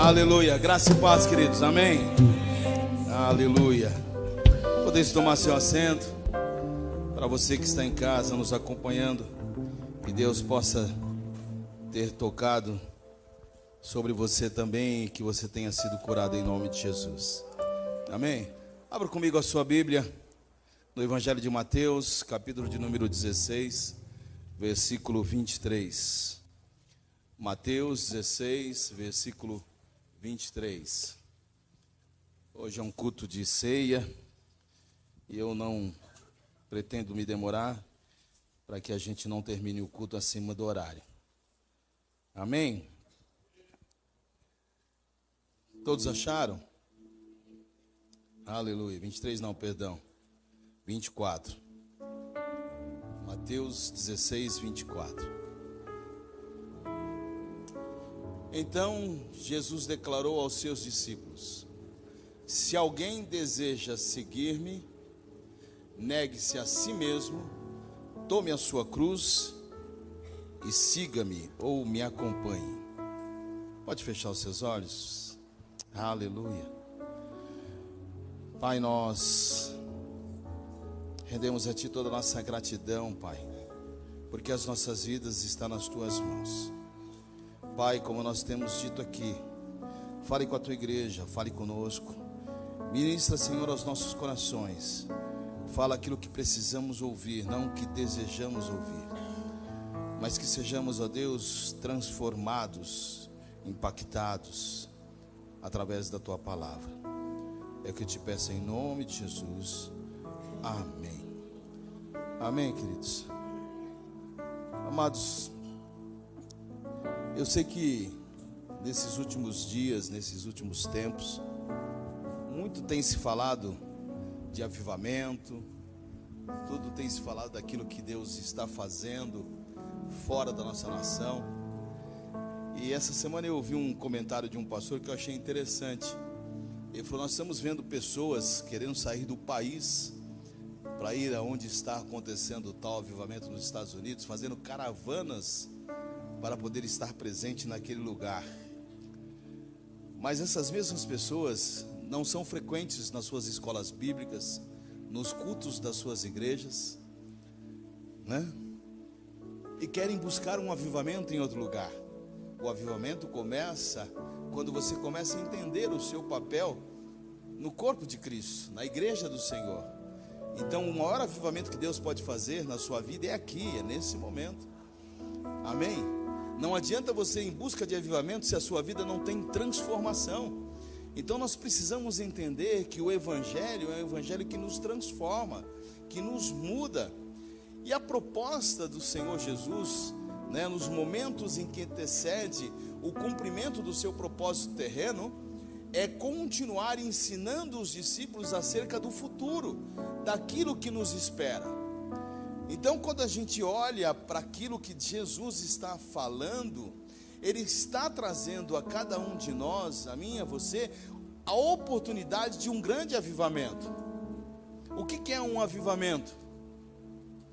Aleluia. Graça e paz, queridos. Amém. Aleluia. Podeis tomar seu assento. Para você que está em casa nos acompanhando, que Deus possa ter tocado sobre você também, e que você tenha sido curado em nome de Jesus. Amém. Abra comigo a sua Bíblia no Evangelho de Mateus, capítulo de número 16, versículo 23. Mateus 16, versículo 23. Hoje é um culto de ceia e eu não pretendo me demorar para que a gente não termine o culto acima do horário. Amém? Todos acharam? Aleluia. 23 não, perdão. 24. Mateus 16, 24. Então Jesus declarou aos seus discípulos: se alguém deseja seguir-me, negue-se a si mesmo, tome a sua cruz e siga-me ou me acompanhe. Pode fechar os seus olhos? Aleluia. Pai, nós rendemos a Ti toda a nossa gratidão, Pai, porque as nossas vidas estão nas Tuas mãos. Pai, como nós temos dito aqui, fale com a Tua igreja, fale conosco. Ministra, Senhor, aos nossos corações. Fala aquilo que precisamos ouvir, não o que desejamos ouvir. Mas que sejamos, ó Deus, transformados, impactados através da Tua palavra. É o que eu te peço em nome de Jesus. Amém. Amém, queridos. Amados, eu sei que nesses últimos dias, nesses últimos tempos, muito tem se falado de avivamento, tudo tem se falado daquilo que Deus está fazendo fora da nossa nação. E essa semana eu ouvi um comentário de um pastor que eu achei interessante. Ele falou: nós estamos vendo pessoas querendo sair do país para ir aonde está acontecendo o tal avivamento nos Estados Unidos, fazendo caravanas para poder estar presente naquele lugar. Mas essas mesmas pessoas não são frequentes nas suas escolas bíblicas, nos cultos das suas igrejas, né? E querem buscar um avivamento em outro lugar. O avivamento começa quando você começa a entender o seu papel no corpo de Cristo, na igreja do Senhor. Então o maior avivamento que Deus pode fazer na sua vida é aqui, é nesse momento. Amém? Não adianta você ir em busca de avivamento se a sua vida não tem transformação. Então nós precisamos entender que o Evangelho é um Evangelho que nos transforma, que nos muda. E a proposta do Senhor Jesus, né, nos momentos em que antecede o cumprimento do seu propósito terreno, é continuar ensinando os discípulos acerca do futuro, daquilo que nos espera. Então, quando a gente olha para aquilo que Jesus está falando, Ele está trazendo a cada um de nós, a mim e a você, a oportunidade de um grande avivamento. O que é um avivamento?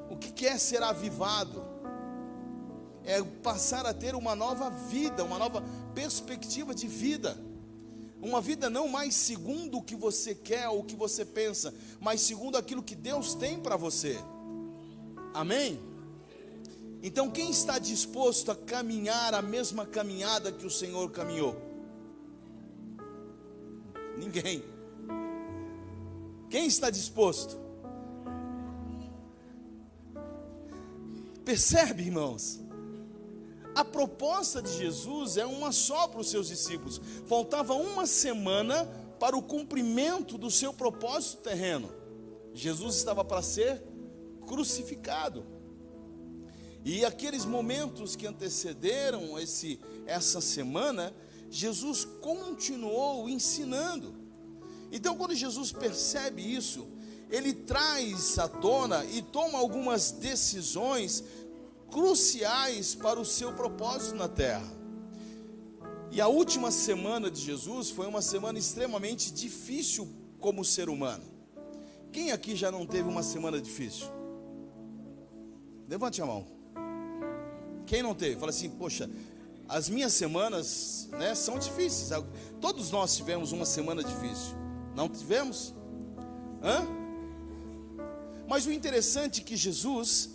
O que é ser avivado? É passar a ter uma nova vida, uma nova perspectiva de vida. Uma vida não mais segundo o que você quer ou o que você pensa, mas segundo aquilo que Deus tem para você. Amém? Então quem está disposto a caminhar a mesma caminhada que o Senhor caminhou? Ninguém. Quem está disposto? Percebe, irmãos? A proposta de Jesus é uma só para os seus discípulos. Faltava uma semana para o cumprimento do seu propósito terreno. Jesus estava para ser crucificado. E aqueles momentos que antecederam essa semana, Jesus continuou ensinando. Então, quando Jesus percebe isso, Ele traz à tona e toma algumas decisões cruciais para o seu propósito na terra. E a última semana de Jesus foi uma semana extremamente difícil como ser humano. Quem aqui já não teve uma semana difícil? Levante a mão. Quem não teve? Fala assim: poxa, as minhas semanas, né, são difíceis. Todos nós tivemos uma semana difícil. Não tivemos? Mas o interessante é que Jesus,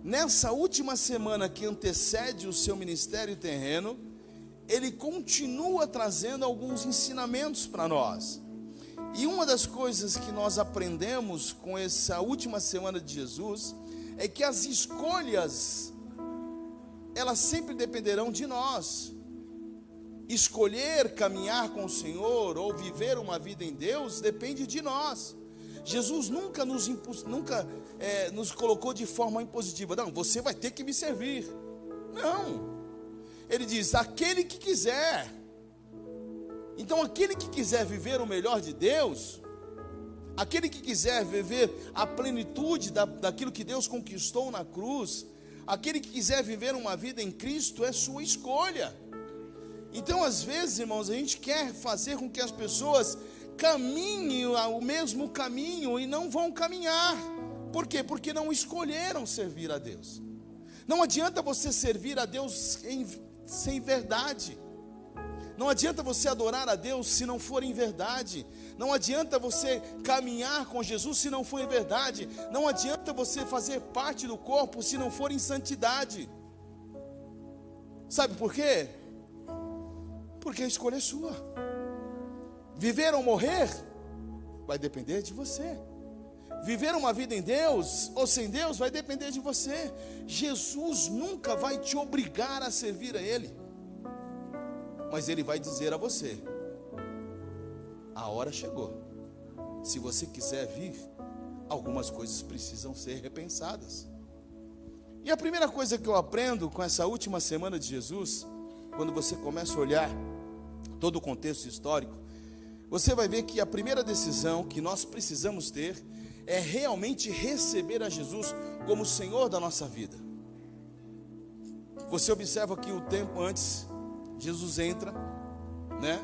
nessa última semana que antecede o seu ministério terreno, ele continua trazendo alguns ensinamentos para nós. E uma das coisas que nós aprendemos com essa última semana de Jesus é que as escolhas, elas sempre dependerão de nós. Escolher caminhar com o Senhor ou viver uma vida em Deus depende de nós. Jesus nunca nos colocou de forma impositiva. Não, você vai ter que me servir. Não. Ele diz, aquele que quiser. Então aquele que quiser viver o melhor de Deus, aquele que quiser viver a plenitude daquilo que Deus conquistou na cruz, aquele que quiser viver uma vida em Cristo, é sua escolha. Então às vezes, irmãos, a gente quer fazer com que as pessoas caminhem o mesmo caminho e não vão caminhar. Por quê? Porque não escolheram servir a Deus. Não adianta você servir a Deus sem verdade. Não adianta você adorar a Deus se não for em verdade. Não adianta você caminhar com Jesus se não for em verdade. Não adianta você fazer parte do corpo se não for em santidade. Sabe por quê? Porque a escolha é sua. Viver ou morrer vai depender de você. Viver uma vida em Deus ou sem Deus vai depender de você. Jesus nunca vai te obrigar a servir a Ele, mas Ele vai dizer a você: a hora chegou. Se você quiser vir, algumas coisas precisam ser repensadas. E a primeira coisa que eu aprendo com essa última semana de Jesus, quando você começa a olhar todo o contexto histórico, você vai ver que a primeira decisão que nós precisamos ter é realmente receber a Jesus como Senhor da nossa vida. Você observa que o tempo antes, Jesus entra, né?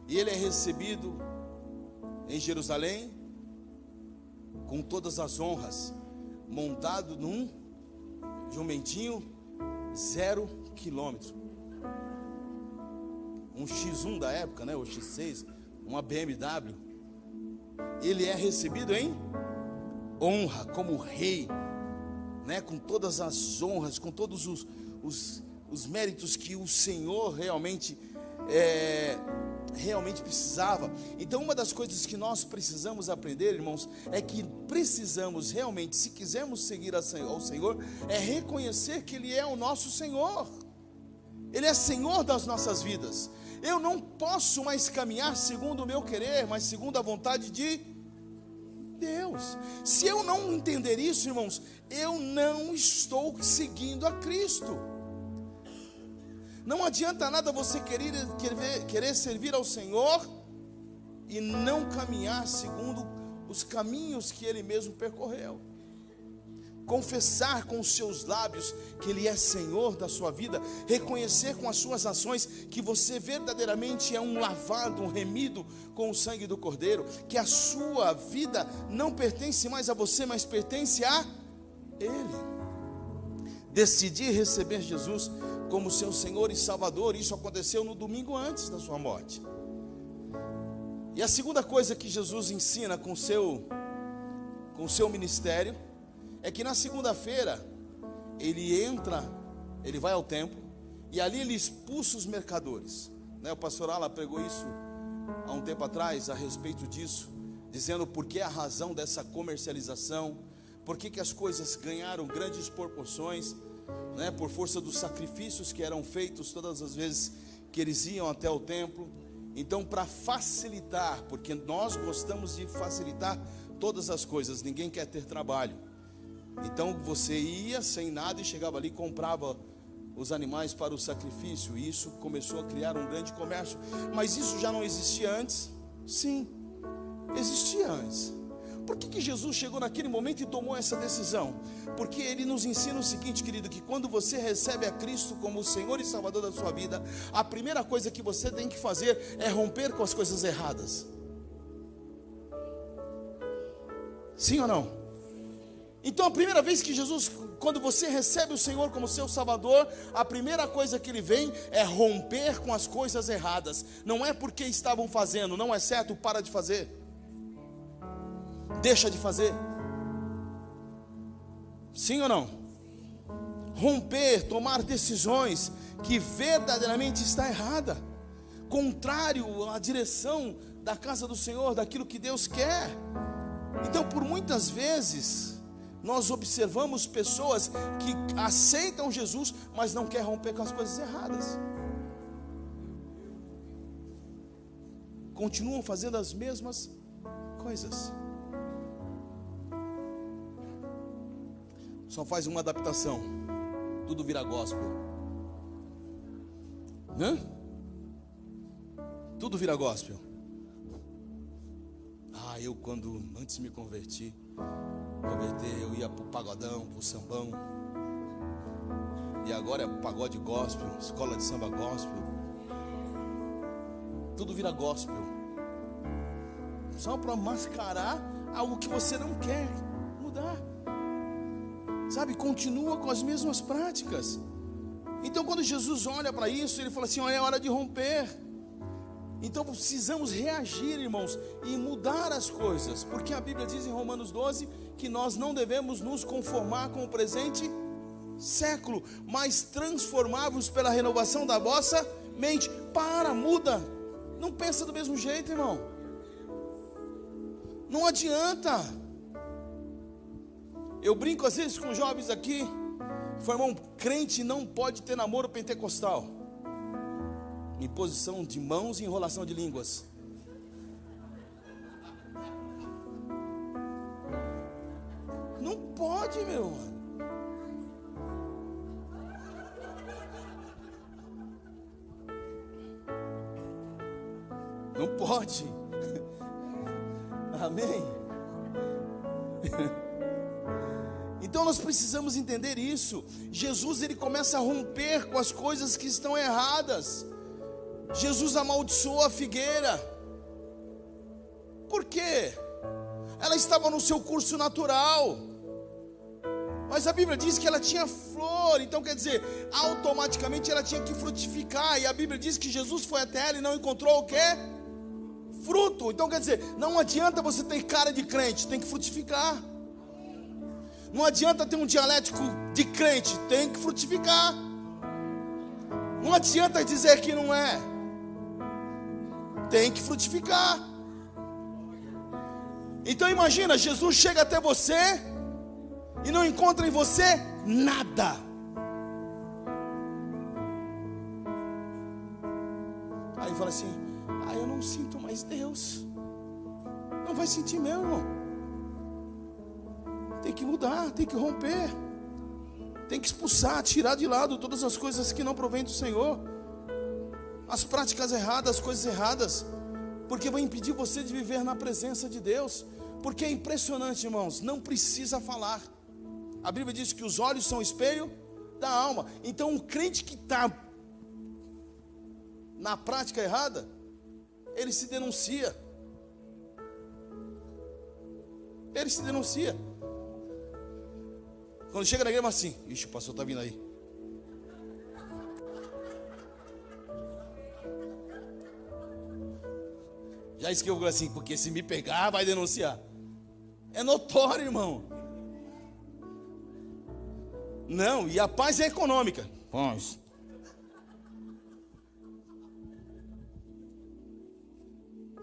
E ele é recebido em Jerusalém com todas as honras, montado num jumentinho 0 quilômetro, um X1 da época, né? O X6, uma BMW. Ele é recebido em honra, como rei, né? Com todas as honras, com todos os méritos que o Senhor realmente precisava. Então uma das coisas que nós precisamos aprender, irmãos, é que precisamos realmente, se quisermos seguir ao Senhor, é reconhecer que Ele é o nosso Senhor. Ele é Senhor das nossas vidas. Eu não posso mais caminhar segundo o meu querer, mas segundo a vontade de Deus. Se eu não entender isso, irmãos, eu não estou seguindo a Cristo. Não adianta nada você querer servir ao Senhor e não caminhar segundo os caminhos que Ele mesmo percorreu. Confessar com os seus lábios que Ele é Senhor da sua vida, reconhecer com as suas ações que você verdadeiramente é um lavado, um remido com o sangue do Cordeiro, que a sua vida não pertence mais a você, mas pertence a Ele. Decidir receber Jesus como seu Senhor e Salvador, isso aconteceu no domingo antes da sua morte. E a segunda coisa que Jesus ensina com o seu ministério é que na segunda-feira ele vai ao templo e ali ele expulsa os mercadores, né? O pastor Ala pregou isso há um tempo atrás a respeito disso, dizendo por que a razão dessa comercialização, por que as coisas ganharam grandes proporções, né? Por força dos sacrifícios que eram feitos todas as vezes que eles iam até o templo. Então, para facilitar, porque nós gostamos de facilitar todas as coisas, ninguém quer ter trabalho. Então você ia sem nada e chegava ali e comprava os animais para o sacrifício. E isso começou a criar um grande comércio. Mas isso já não existia antes? Sim, existia antes. Por que Jesus chegou naquele momento e tomou essa decisão? Porque Ele nos ensina o seguinte, querido, que quando você recebe a Cristo como o Senhor e Salvador da sua vida, a primeira coisa que você tem que fazer é romper com as coisas erradas. Sim ou não? Então a primeira vez que Jesus, quando você recebe o Senhor como seu Salvador, a primeira coisa que Ele vem é romper com as coisas erradas. Não é porque estavam fazendo, não é certo, para de fazer, deixa de fazer. Sim ou não? Romper, tomar decisões que verdadeiramente está errada, contrário à direção da casa do Senhor, daquilo que Deus quer. Então, por muitas vezes, nós observamos pessoas que aceitam Jesus, mas não querem romper com as coisas erradas. Continuam fazendo as mesmas coisas. Só faz uma adaptação, tudo vira gospel. Hã? Tudo vira gospel. Eu quando antes me converter, eu ia pro pagodão, pro sambão. E agora é pagode gospel, escola de samba gospel. Tudo vira gospel. Só para mascarar algo que você não quer mudar. Sabe, continua com as mesmas práticas. Então quando Jesus olha para isso, Ele fala assim, olha, é hora de romper. Então precisamos reagir, irmãos, e mudar as coisas, porque a Bíblia diz em Romanos 12 que nós não devemos nos conformar com o presente século, mas transformar-vos pela renovação da vossa mente. Muda, não pensa do mesmo jeito, irmão, não adianta. Eu brinco às vezes com jovens aqui, irmão, crente não pode ter namoro pentecostal, imposição de mãos e enrolação de línguas. Não pode, meu. Não pode. Amém. Então nós precisamos entender isso. Jesus, Ele começa a romper com as coisas que estão erradas. Jesus amaldiçoou a figueira. Por quê? Ela estava no seu curso natural, mas a Bíblia diz que ela tinha flor. Então quer dizer, automaticamente ela tinha que frutificar. E a Bíblia diz que Jesus foi até ela e não encontrou o quê? Fruto. Então quer dizer, não adianta você ter cara de crente, tem que frutificar. Não adianta ter um dialético de crente, tem que frutificar. Não adianta dizer que não é, tem que frutificar. Então imagina, Jesus chega até você e não encontra em você nada. Aí fala assim, eu não sinto mais Deus. Não vai sentir mesmo, irmão. Tem que mudar, tem que romper, tem que expulsar, tirar de lado todas as coisas que não provêm do Senhor, as práticas erradas, as coisas erradas, porque vão impedir você de viver na presença de Deus. Porque é impressionante, irmãos, não precisa falar. A Bíblia diz que os olhos são o espelho da alma. Então o crente que está na prática errada, ele se denuncia. Ele se denuncia. Quando chega na igreja, assim, ixi, o pastor está vindo aí. Já escrevo assim, porque se me pegar, vai denunciar. É notório, irmão. Não, e a paz é econômica. Paz.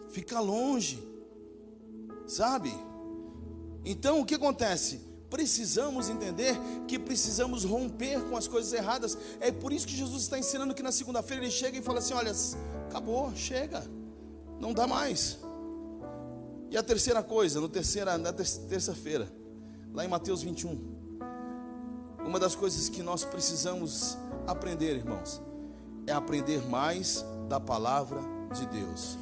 Fica longe, sabe? Então o que acontece? Precisamos entender que precisamos romper com as coisas erradas. É por isso que Jesus está ensinando que na segunda-feira ele chega e fala assim, olha, acabou, chega, não dá mais. E a terceira coisa, na terça-feira, lá em Mateus 21, uma das coisas que nós precisamos aprender, irmãos, é aprender mais da palavra de Deus.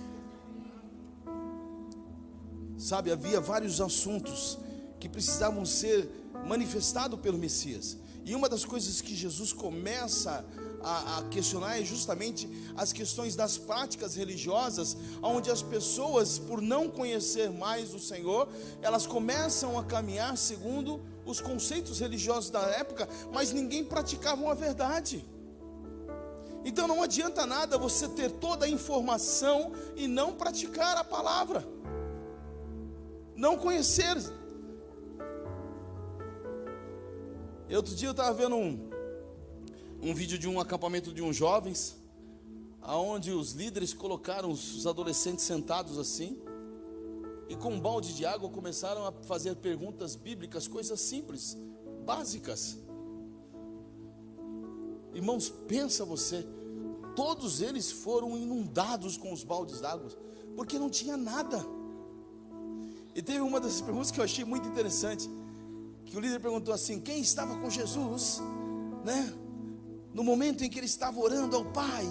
Sabe, havia vários assuntos que precisavam ser manifestados pelo Messias. E uma das coisas que Jesus começa a questionar é justamente as questões das práticas religiosas, onde as pessoas, por não conhecer mais o Senhor, elas começam a caminhar segundo os conceitos religiosos da época, mas ninguém praticava a verdade. Então não adianta nada você ter toda a informação e não praticar a palavra, não conhecer. Outro dia eu estava vendo um vídeo de um acampamento de uns jovens, aonde os líderes colocaram os adolescentes sentados assim, e com um balde de água começaram a fazer perguntas bíblicas, coisas simples, básicas. Irmãos, pensa você, todos eles foram inundados com os baldes d'água, porque não tinha nada. E teve uma dessas perguntas que eu achei muito interessante, que o líder perguntou assim: quem estava com Jesus, né, no momento em que ele estava orando ao Pai?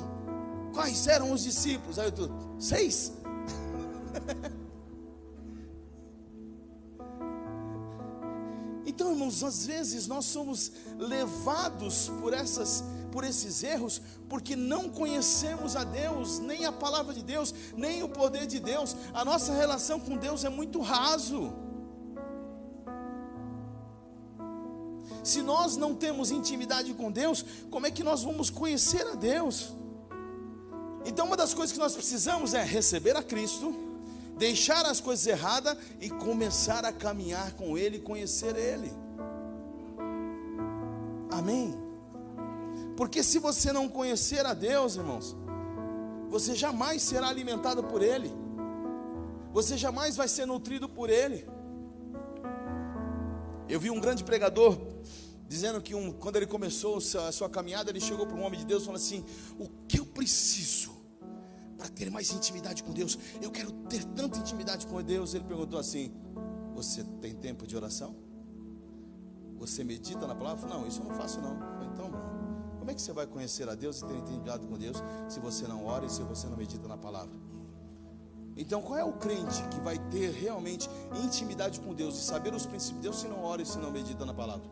Quais eram os discípulos? Aí eu tô, 6? Então, irmãos, às vezes nós somos levados por esses erros, porque não conhecemos a Deus, nem a palavra de Deus, nem o poder de Deus. A nossa relação com Deus é muito raso. Se nós não temos intimidade com Deus, como é que nós vamos conhecer a Deus? Então uma das coisas que nós precisamos é receber a Cristo, deixar as coisas erradas e começar a caminhar com Ele e conhecer Ele. Amém? Porque se você não conhecer a Deus, irmãos, você jamais será alimentado por Ele, você jamais vai ser nutrido por Ele. Eu vi um grande pregador dizendo que quando ele começou a sua caminhada, ele chegou para um homem de Deus e falou assim: o que eu preciso para ter mais intimidade com Deus? Eu quero ter tanta intimidade com Deus. Ele perguntou assim: você tem tempo de oração? Você medita na palavra? Não, isso eu não faço não. Eu falei, então, como é que você vai conhecer a Deus e ter intimidade com Deus se você não ora e se você não medita na palavra? Então qual é o crente que vai ter realmente intimidade com Deus e saber os princípios de Deus se não ora e se não medita na palavra?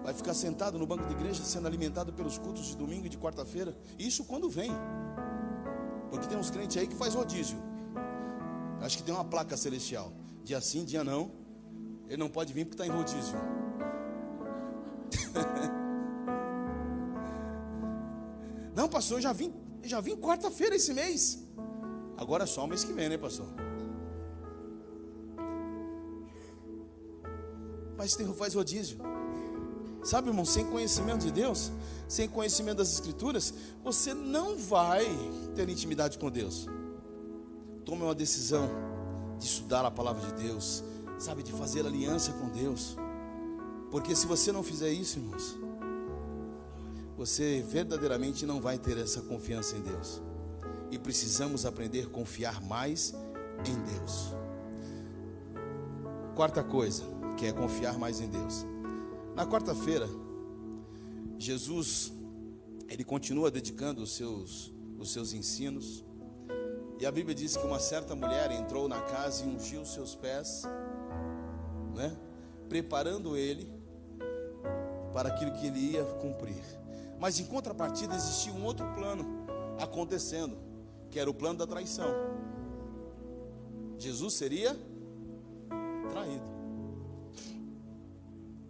Vai ficar sentado no banco de igreja sendo alimentado pelos cultos de domingo e de quarta-feira? Isso quando vem. Porque tem uns crentes aí que faz rodízio. Acho que tem uma placa celestial: dia sim, dia não. Ele não pode vir porque está em rodízio. Não, pastor, eu já vim quarta-feira esse mês. Agora é só o mês que vem, né, pastor? Mas faz rodízio. Sabe, irmão, sem conhecimento de Deus, sem conhecimento das Escrituras, você não vai ter intimidade com Deus. Tome uma decisão de estudar a palavra de Deus, sabe, de fazer aliança com Deus. Porque se você não fizer isso, irmãos, você verdadeiramente não vai ter essa confiança em Deus. E precisamos aprender a confiar mais em Deus. Quarta coisa, que é confiar mais em Deus. Na quarta-feira, Jesus, ele continua dedicando os seus ensinos. E a Bíblia diz que uma certa mulher entrou na casa e ungiu os seus pés, né, preparando ele para aquilo que ele ia cumprir. Mas em contrapartida existia um outro plano acontecendo, que era o plano da traição. Jesus seria traído.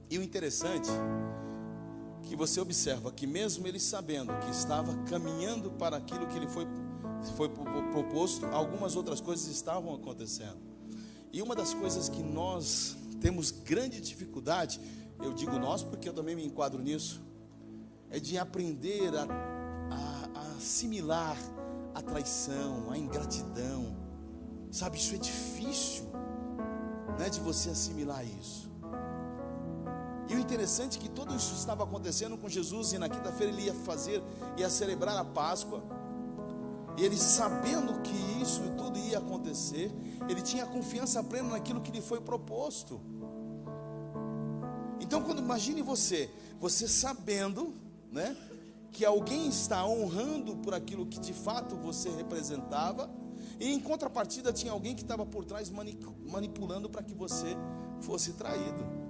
E o interessante é que você observa que mesmo ele sabendo que estava caminhando para aquilo que ele foi proposto, algumas outras coisas estavam acontecendo. E uma das coisas que nós temos grande dificuldade, eu digo nós porque eu também me enquadro nisso, é de aprender a assimilar a traição, a ingratidão. Sabe, isso é difícil, né, de você assimilar isso. E o interessante é que tudo isso estava acontecendo com Jesus, e na quinta-feira ele ia celebrar a Páscoa. E ele, sabendo que isso tudo ia acontecer, ele tinha confiança plena naquilo que lhe foi proposto. Então, imagine você sabendo, né, que alguém está honrando por aquilo que de fato você representava, e em contrapartida tinha alguém que estava por trás manipulando para que você fosse traído.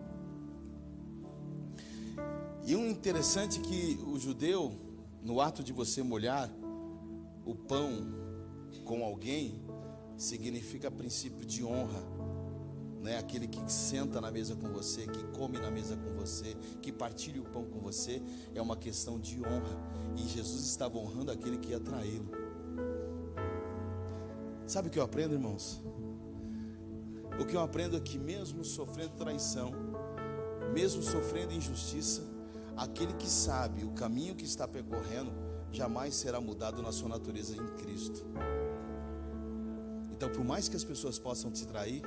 E um interessante é que o judeu, no ato de você molhar o pão com alguém, significa princípio de honra, né? Aquele que senta na mesa com você, que come na mesa com você, que partilha o pão com você, é uma questão de honra. E Jesus estava honrando aquele que ia traí-lo. Sabe o que eu aprendo, irmãos? O que eu aprendo é que mesmo sofrendo traição, mesmo sofrendo injustiça, aquele que sabe o caminho que está percorrendo, jamais será mudado na sua natureza em Cristo. Então, por mais que as pessoas possam te trair,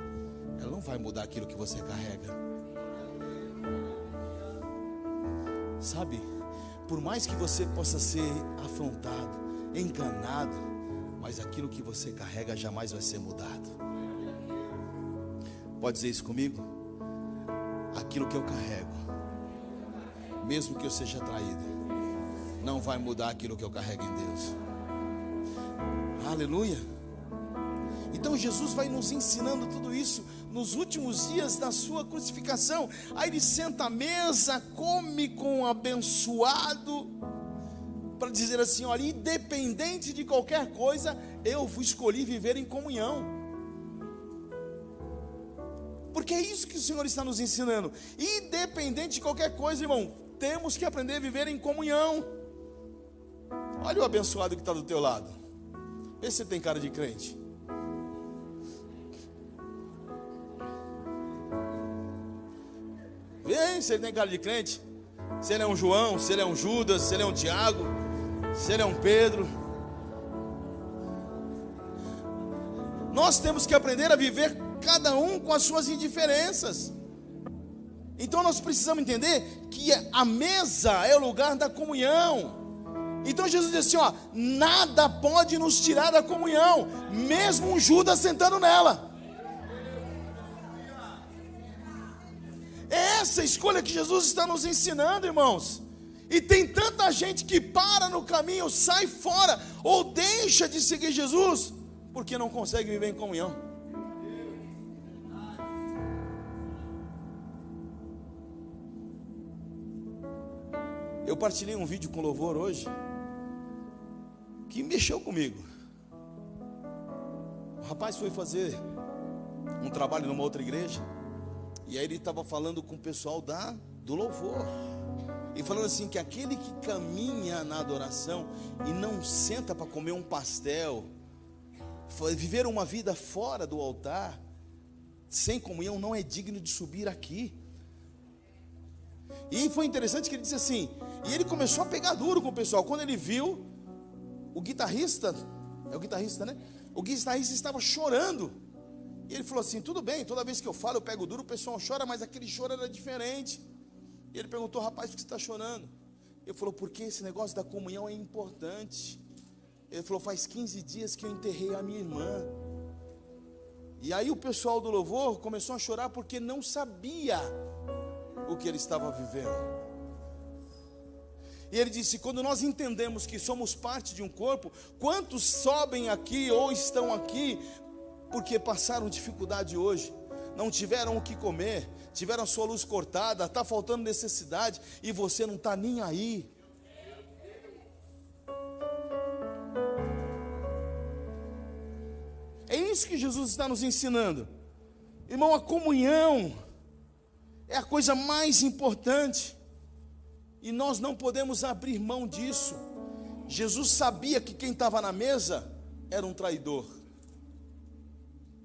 ela não vai mudar aquilo que você carrega. Sabe? Por mais que você possa ser afrontado, enganado, mas aquilo que você carrega jamais vai ser mudado. Pode dizer isso comigo? Aquilo que eu carrego, mesmo que eu seja traído, não vai mudar aquilo que eu carrego em Deus. Aleluia. Então Jesus vai nos ensinando tudo isso nos últimos dias da sua crucificação. Aí ele senta à mesa, come com o abençoado, para dizer assim: olha, independente de qualquer coisa, eu escolhi viver em comunhão. Porque é isso que o Senhor está nos ensinando. Independente de qualquer coisa, irmão, temos que aprender a viver em comunhão. Olha o abençoado que está do teu lado. Vê se ele tem cara de crente. Vê se ele tem cara de crente. Se ele é um João, se ele é um Judas, se ele é um Tiago, se ele é um Pedro. Nós temos que aprender a viver cada um com as suas indiferenças. Então nós precisamos entender que a mesa é o lugar da comunhão. Então Jesus diz assim, ó: nada pode nos tirar da comunhão, mesmo um Judas sentando nela. É essa escolha que Jesus está nos ensinando, irmãos. E tem tanta gente que para no caminho, sai fora, ou deixa de seguir Jesus, porque não consegue viver em comunhão. Eu partilhei um vídeo com louvor hoje, que mexeu comigo. O rapaz foi fazer um trabalho numa outra igreja, e aí ele estava falando com o pessoal do louvor, e falando assim, que aquele que caminha na adoração e não senta para comer um pastel, viver uma vida fora do altar, sem comunhão, não é digno de subir aqui. E foi interessante que ele disse assim, e ele começou a pegar duro com o pessoal. Quando ele viu o guitarrista, é o guitarrista, né? O guitarrista estava chorando. E ele falou assim: tudo bem, toda vez que eu falo eu pego duro, o pessoal chora, mas aquele choro era diferente. E ele perguntou: rapaz, por que você está chorando? Ele falou: porque esse negócio da comunhão é importante. Ele falou: faz 15 dias que eu enterrei a minha irmã. E aí o pessoal do louvor começou a chorar porque não sabia o que ele estava vivendo. E ele disse: quando nós entendemos que somos parte de um corpo, quantos sobem aqui ou estão aqui porque passaram dificuldade hoje, não tiveram o que comer, tiveram a sua luz cortada, está faltando necessidade, e você não está nem aí. É isso que Jesus está nos ensinando. Irmão, a comunhão é a coisa mais importante, e nós não podemos abrir mão disso. Jesus sabia que quem estava na mesa era um traidor,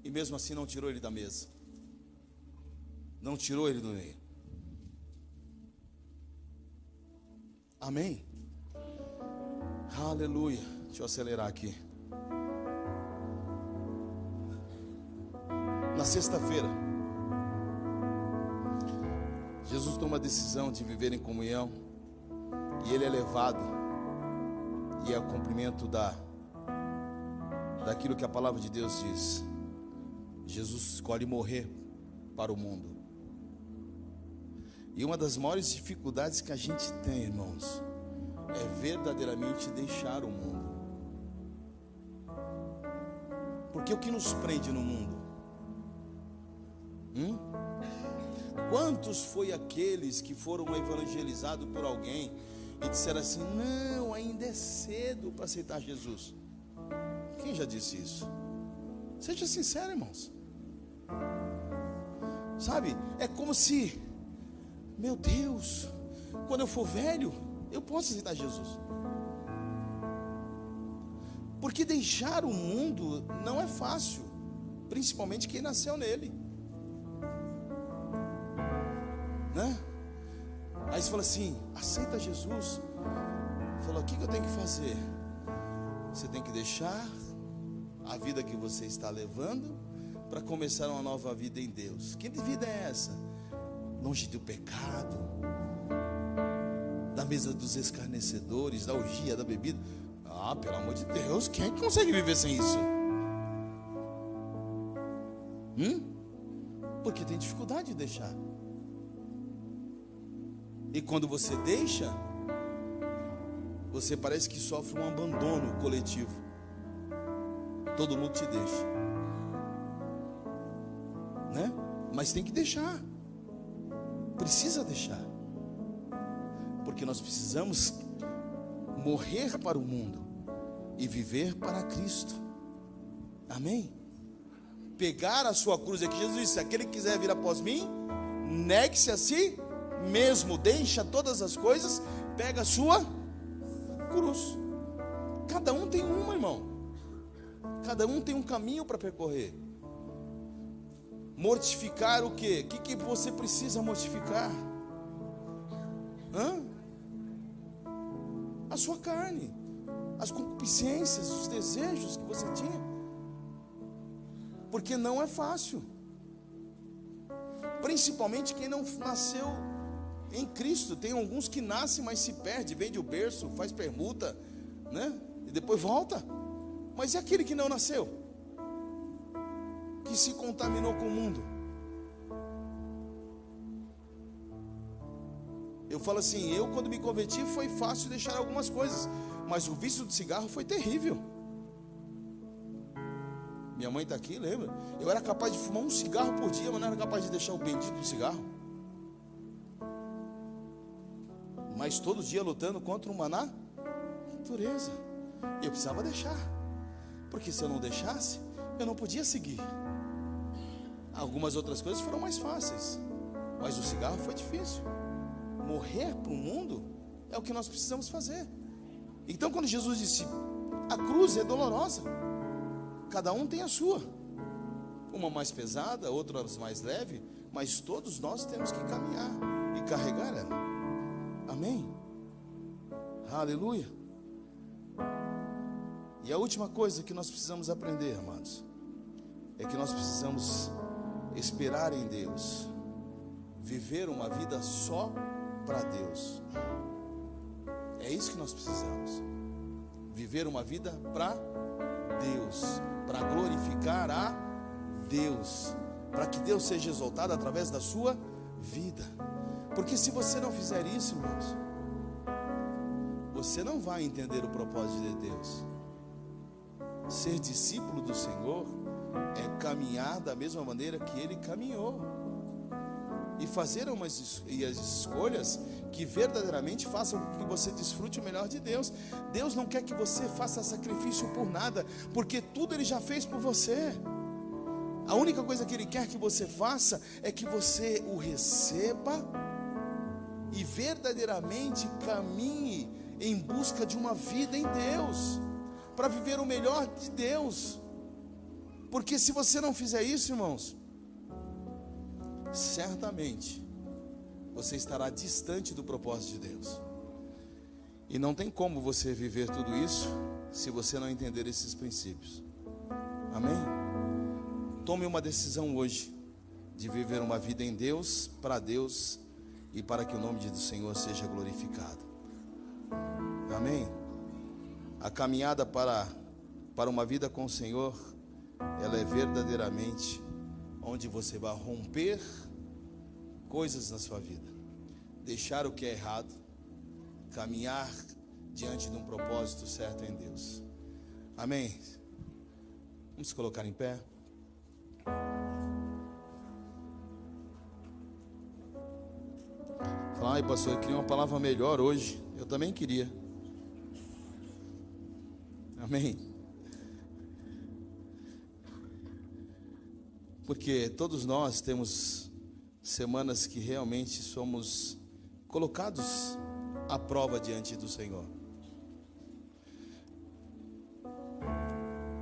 e mesmo assim não tirou ele da mesa, não tirou ele do meio. Amém? Aleluia. Deixa eu acelerar aqui. Na sexta-feira, Jesus toma a decisão de viver em comunhão, e ele é levado, e é o cumprimento daquilo que a palavra de Deus diz. Jesus escolhe morrer para o mundo. E uma das maiores dificuldades que a gente tem, irmãos, é verdadeiramente deixar o mundo. Porque o que nos prende no mundo? Quantos foi aqueles que foram evangelizados por alguém e disseram assim: não, ainda é cedo para aceitar Jesus? Quem já disse isso? Seja sincero, irmãos. Sabe? É como se, meu Deus, quando eu for velho, eu posso aceitar Jesus. Porque deixar o mundo não é fácil, principalmente quem nasceu nele, né? Aí você fala assim, aceita Jesus. Falou, o que eu tenho que fazer? Você tem que deixar a vida que você está levando para começar uma nova vida em Deus. Que vida é essa? Longe do pecado, da mesa dos escarnecedores, da orgia, da bebida. Ah, pelo amor de Deus, quem é que consegue viver sem isso? Porque tem dificuldade de deixar. E quando você deixa, você parece que sofre um abandono coletivo. Todo mundo te deixa, né? Mas tem que deixar. Precisa deixar. Porque nós precisamos morrer para o mundo e viver para Cristo. Amém? Pegar a sua cruz, é que Jesus disse, aquele que quiser vir após mim, negue-se a si mesmo, deixa todas as coisas, pega a sua cruz. Cada um tem uma, irmão. Cada um tem um caminho para percorrer. Mortificar o quê? O que você precisa mortificar? A sua carne, as concupiscências, os desejos que você tinha. Porque não é fácil. Principalmente quem não nasceu em Cristo. Tem alguns que nascem, mas se perde, vende o berço, faz permuta, né? E depois volta. Mas e aquele que não nasceu? Que se contaminou com o mundo? Eu falo assim, eu quando me converti foi fácil deixar algumas coisas, mas o vício do cigarro foi terrível. Minha mãe está aqui, lembra? Eu era capaz de fumar um cigarro por dia, mas não era capaz de deixar o bendito do cigarro. Mas todo dia lutando contra uma natureza. Eu precisava deixar. Porque se eu não deixasse, eu não podia seguir. Algumas outras coisas foram mais fáceis, mas o cigarro foi difícil. Morrer para o mundo é o que nós precisamos fazer. Então quando Jesus disse, a cruz é dolorosa, cada um tem a sua. Uma mais pesada, outra mais leve, mas todos nós temos que caminhar e carregar ela. Amém? Aleluia. E a última coisa que nós precisamos aprender, amados, é que nós precisamos esperar em Deus, viver uma vida só para Deus. É isso que nós precisamos. Viver uma vida para Deus, para glorificar a Deus, para que Deus seja exaltado através da sua vida. Porque se você não fizer isso, irmãos, você não vai entender o propósito de Deus. Ser discípulo do Senhor é caminhar da mesma maneira que Ele caminhou, e fazer as escolhas que verdadeiramente façam com que você desfrute o melhor de Deus. Deus não quer que você faça sacrifício por nada, porque tudo Ele já fez por você. A única coisa que Ele quer que você faça é que você o receba e verdadeiramente caminhe em busca de uma vida em Deus, para viver o melhor de Deus. Porque se você não fizer isso, irmãos, certamente você estará distante do propósito de Deus. E não tem como você viver tudo isso se você não entender esses princípios. Amém? Tome uma decisão hoje de viver uma vida em Deus, para Deus e para que o nome do Senhor seja glorificado. Amém? A caminhada para uma vida com o Senhor, ela é verdadeiramente onde você vai romper coisas na sua vida, deixar o que é errado, caminhar diante de um propósito certo em Deus. Amém? Vamos se colocar em pé. Falar, ai pastor, eu queria uma palavra melhor hoje. Eu também queria. Amém? Porque todos nós temos semanas que realmente somos colocados à prova diante do Senhor.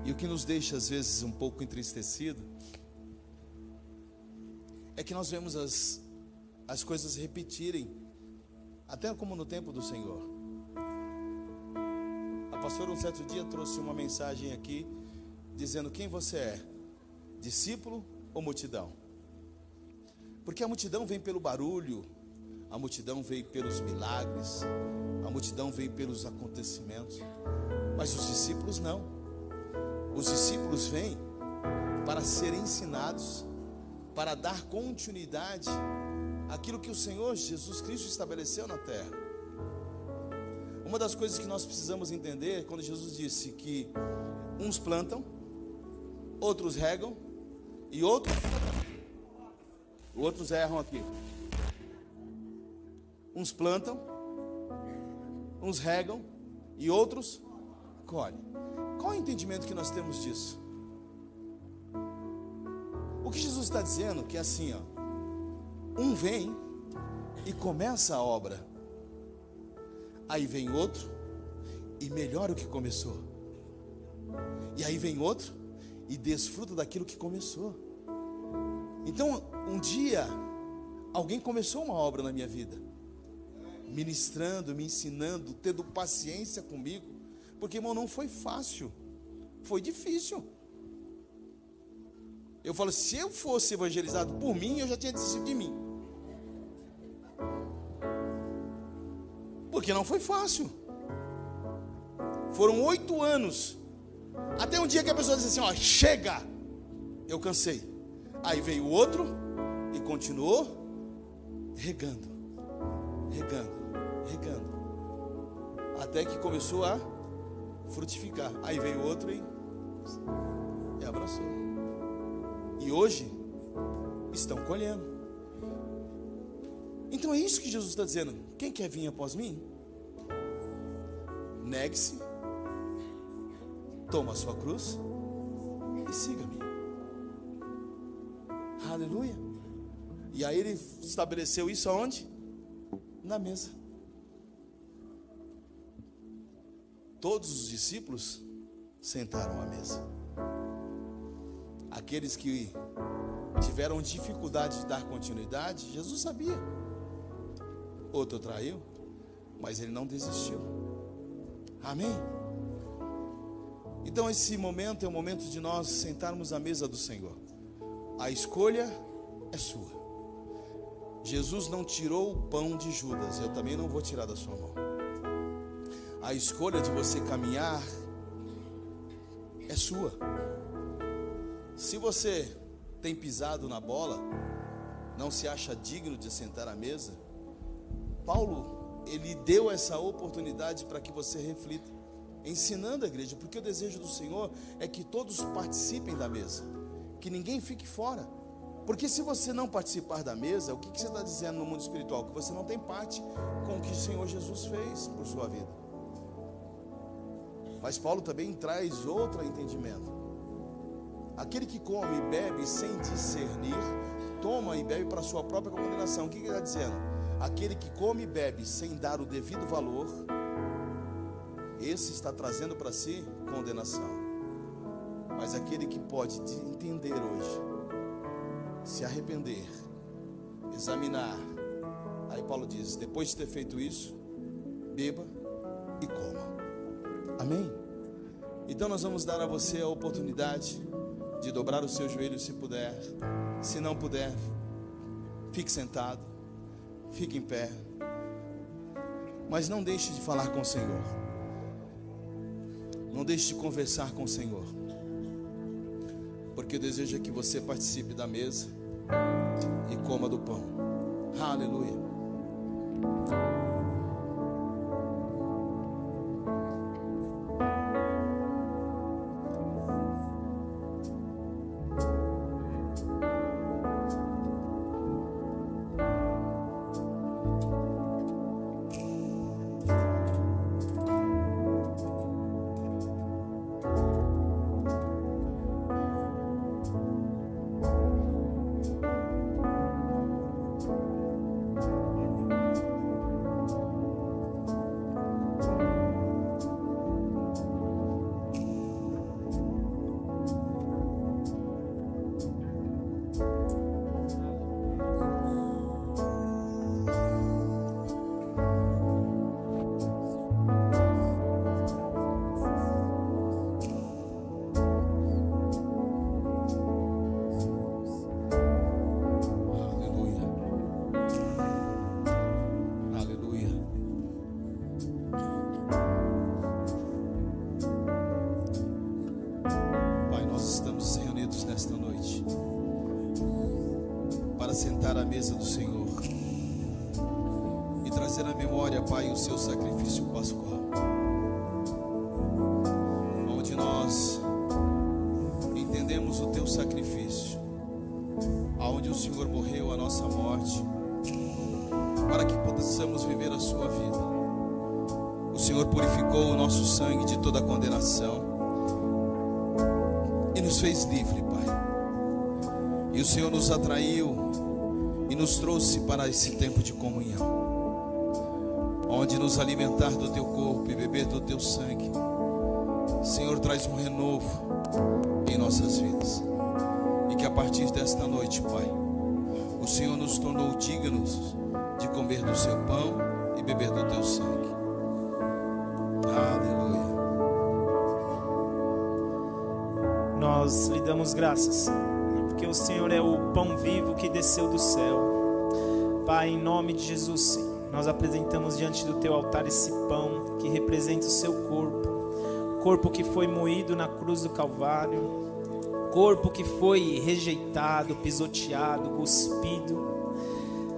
E o que nos deixa às vezes um pouco entristecido é que nós vemos as coisas repetirem, até como no tempo do Senhor. A pastora um certo dia trouxe uma mensagem aqui dizendo: quem você é? Discípulo ou multidão? Porque a multidão vem pelo barulho, a multidão vem pelos milagres, a multidão vem pelos acontecimentos, mas os discípulos não. Os discípulos vêm para serem ensinados, para dar continuidade àquilo que o Senhor Jesus Cristo estabeleceu na terra. Uma das coisas que nós precisamos entender é quando Jesus disse que uns plantam, outros regam e outros erram aqui. Uns plantam, uns regam e outros colhem. Qual é o entendimento que nós temos disso? O que Jesus está dizendo que é assim, um vem e começa a obra, aí vem outro e melhora o que começou, e aí vem outro e desfruta daquilo que começou. Então, um dia, alguém começou uma obra na minha vida, ministrando, me ensinando, tendo paciência comigo, porque, irmão, não foi fácil, foi difícil. Eu falo, se eu fosse evangelizado por mim, eu já tinha desistido de mim, porque não foi fácil. Foram 8 anos, até um dia que a pessoa disse assim, chega, eu cansei. Aí veio o outro e continuou regando, até que começou a frutificar. Aí veio o outro e abraçou. E hoje estão colhendo. Então é isso que Jesus está dizendo. Quem quer vir após mim? Negue-se, toma a sua cruz e siga-me. Aleluia. E aí ele estabeleceu isso aonde? Na mesa. Todos os discípulos sentaram à mesa. Aqueles que tiveram dificuldade de dar continuidade, Jesus sabia. Outro traiu, mas ele não desistiu. Amém? Então esse momento é o momento de nós sentarmos à mesa do Senhor. A escolha é sua. Jesus não tirou o pão de Judas, eu também não vou tirar da sua mão. A escolha de você caminhar é sua. Se você tem pisado na bola, não se acha digno de sentar à mesa, Paulo, ele deu essa oportunidade para que você reflita, ensinando a igreja, porque o desejo do Senhor é que todos participem da mesa, que ninguém fique fora. Porque se você não participar da mesa, o que você está dizendo no mundo espiritual? Que você não tem parte com o que o Senhor Jesus fez por sua vida. Mas Paulo também traz outro entendimento. Aquele que come e bebe sem discernir, toma e bebe para a sua própria condenação. O que ele está dizendo? Aquele que come e bebe sem dar o devido valor, esse está trazendo para si condenação. Mas aquele que pode entender hoje, se arrepender, examinar, aí Paulo diz, depois de ter feito isso, beba e coma. Amém? Então nós vamos dar a você a oportunidade de dobrar o seu joelho se puder. Se não puder, fique sentado, fique em pé, mas não deixe de falar com o Senhor, não deixe de conversar com o Senhor, porque o desejo é que você participe da mesa e coma do pão. Aleluia. reunidos nesta noite para sentar à mesa do Senhor e trazer à memória, Pai, o seu sacrifício pascual, onde nós entendemos o teu sacrifício, aonde o Senhor morreu a nossa morte, para que possamos viver a sua vida. O Senhor purificou o nosso sangue de toda condenação e nos fez livre, Pai. E o Senhor nos atraiu e nos trouxe para esse tempo de comunhão, onde nos alimentar do teu corpo e beber do teu sangue, Senhor, traz um renovo em nossas vidas. E que a partir desta noite, Pai, o Senhor nos tornou dignos de comer do seu pão e beber do teu sangue. Aleluia. Nós lhe damos graças, porque o Senhor é o pão vivo que desceu do céu. Pai, em nome de Jesus, Senhor, nós apresentamos diante do teu altar esse pão que representa o seu corpo que foi moído na cruz do Calvário, corpo que foi rejeitado, pisoteado, cuspido.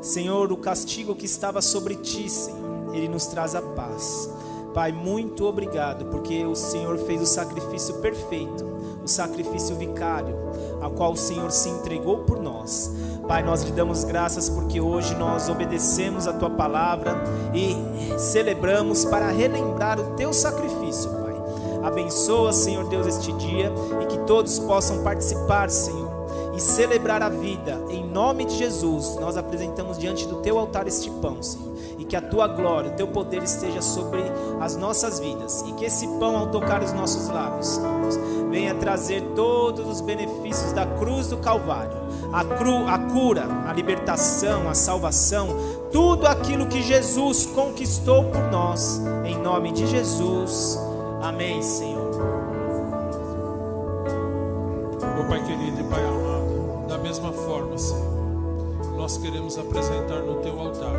Senhor, o castigo que estava sobre ti, Senhor, ele nos traz a paz. Pai, muito obrigado, porque o Senhor fez o sacrifício perfeito, o sacrifício vicário, ao qual o Senhor se entregou por nós. Pai, nós lhe damos graças porque hoje nós obedecemos a tua palavra e celebramos para relembrar o teu sacrifício, Pai. Abençoa, Senhor Deus, este dia e que todos possam participar, Senhor, e celebrar a vida. Em nome de Jesus, nós apresentamos diante do teu altar este pão, Senhor, e que a tua glória, o teu poder esteja sobre as nossas vidas, e que esse pão, ao tocar os nossos lábios, Senhor, venha trazer todos os benefícios da cruz do Calvário, a cura, a libertação, a salvação, tudo aquilo que Jesus conquistou por nós, em nome de Jesus. Amém, Senhor. Meu Pai querido e Pai amado, da mesma forma, Senhor, nós queremos apresentar no teu altar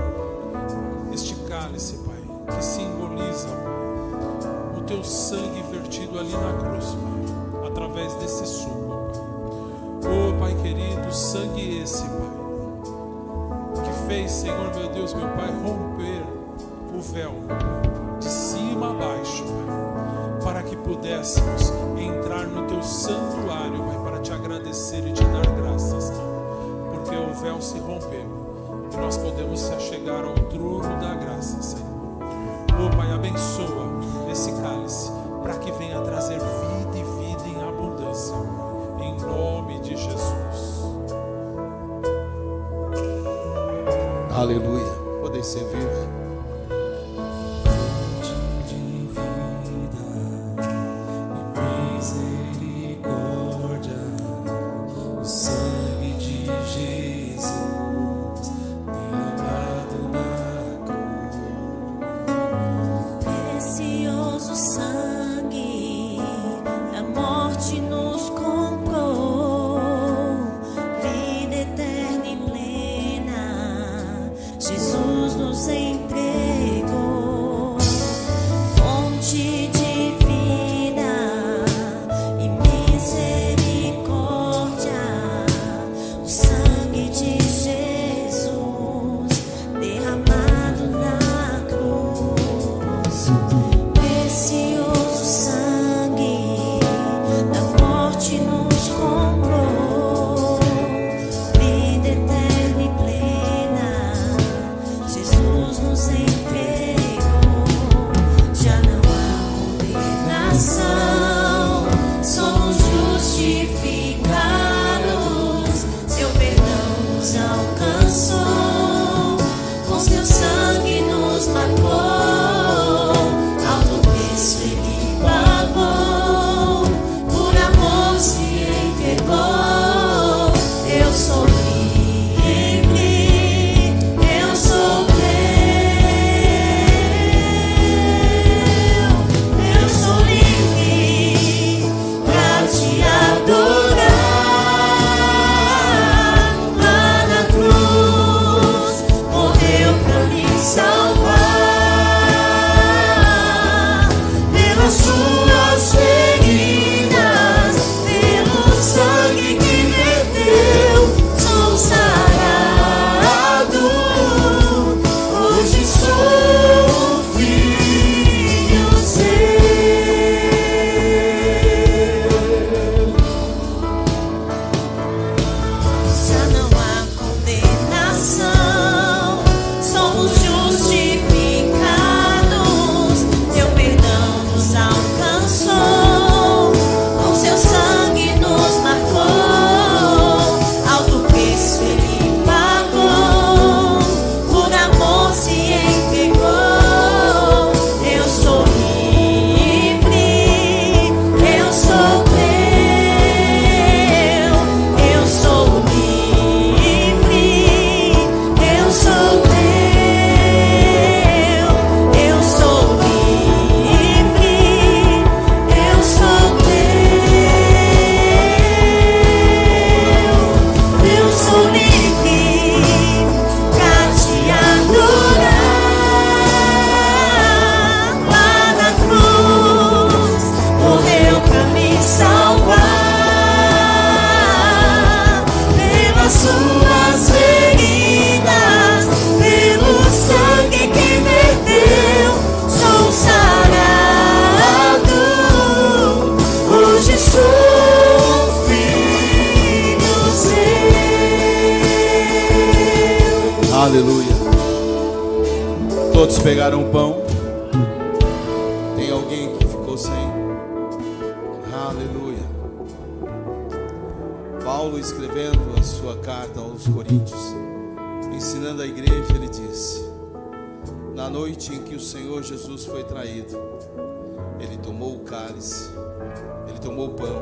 este cálice, Pai, que simboliza, Pai, o teu sangue vertido ali na cruz, Pai, através desse suco, Pai. Oh, Pai querido, sangue esse, Pai, que fez, Senhor, meu Deus, meu Pai, romper o véu de cima a baixo, Pai, para que pudéssemos entrar no teu santuário, Pai, para te agradecer e te dar graças, Pai, porque o véu se rompeu e nós podemos se achegar ao trono da graça, Senhor. Oh, Pai, abençoa esse cálice para que venha trazer vida e vida em abundância, em nome de Jesus. Aleluia. Podem servir. Precioso sangue da Aleluia. Todos pegaram o pão. Tem alguém que ficou sem? Aleluia. Paulo, escrevendo a sua carta aos Coríntios, ensinando a igreja, ele disse: na noite em que o Senhor Jesus foi traído, ele tomou o cálice, ele tomou o pão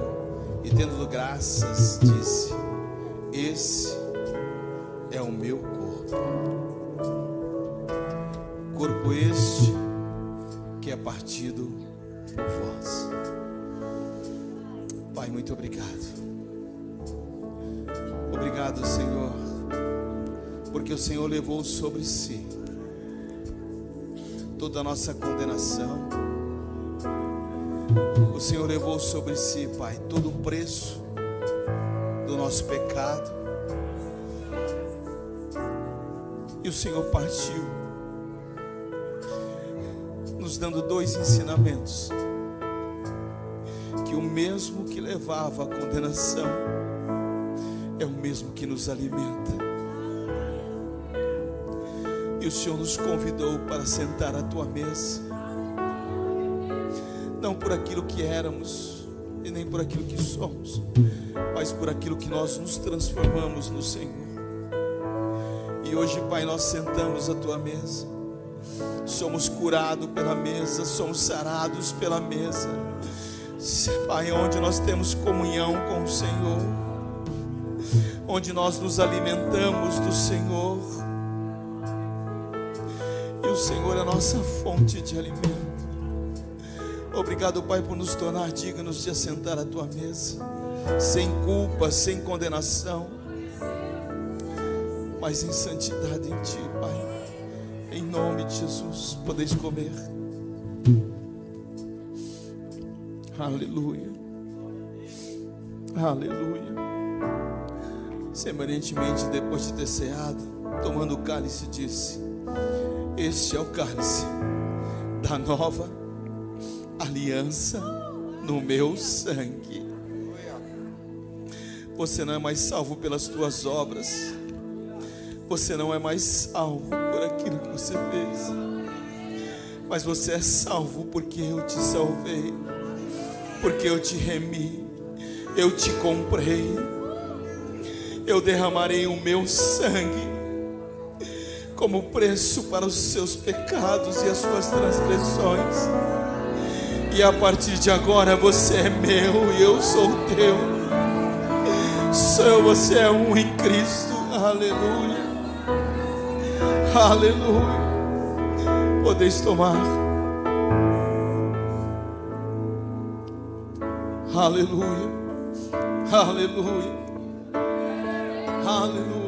e, tendo graças, disse: esse é o meu corpo. Corpo este que é partido por vós. Pai, muito obrigado. Obrigado, Senhor, porque o Senhor levou sobre si toda a nossa condenação. O Senhor levou sobre si, Pai, todo o preço do nosso pecado. E o Senhor partiu, nos dando dois ensinamentos: que o mesmo que levava a condenação é o mesmo que nos alimenta. E o Senhor nos convidou para sentar à tua mesa, não por aquilo que éramos e nem por aquilo que somos, mas por aquilo que nós nos transformamos no Senhor. E hoje, Pai, nós sentamos à tua mesa, somos curados pela mesa, somos sarados pela mesa, Pai, onde nós temos comunhão com o Senhor, onde nós nos alimentamos do Senhor. E o Senhor é a nossa fonte de alimento. Obrigado, Pai, por nos tornar dignos de assentar à tua mesa, sem culpa, sem condenação, mas em santidade em ti, Pai. Em nome de Jesus, podeis comer. Aleluia. Aleluia. Semelhantemente, depois de ter ceado, tomando o cálice, disse: este é o cálice da nova aliança no meu sangue. Você não é mais salvo pelas tuas obras, você não é mais salvo por aquilo que você fez, mas você é salvo porque eu te salvei, porque eu te remi, eu te comprei. Eu derramarei o meu sangue como preço para os seus pecados e as suas transgressões. E a partir de agora você é meu e eu sou teu. Você é um em Cristo. Aleluia. Aleluia. Podeis tomar. Aleluia. Aleluia. Aleluia.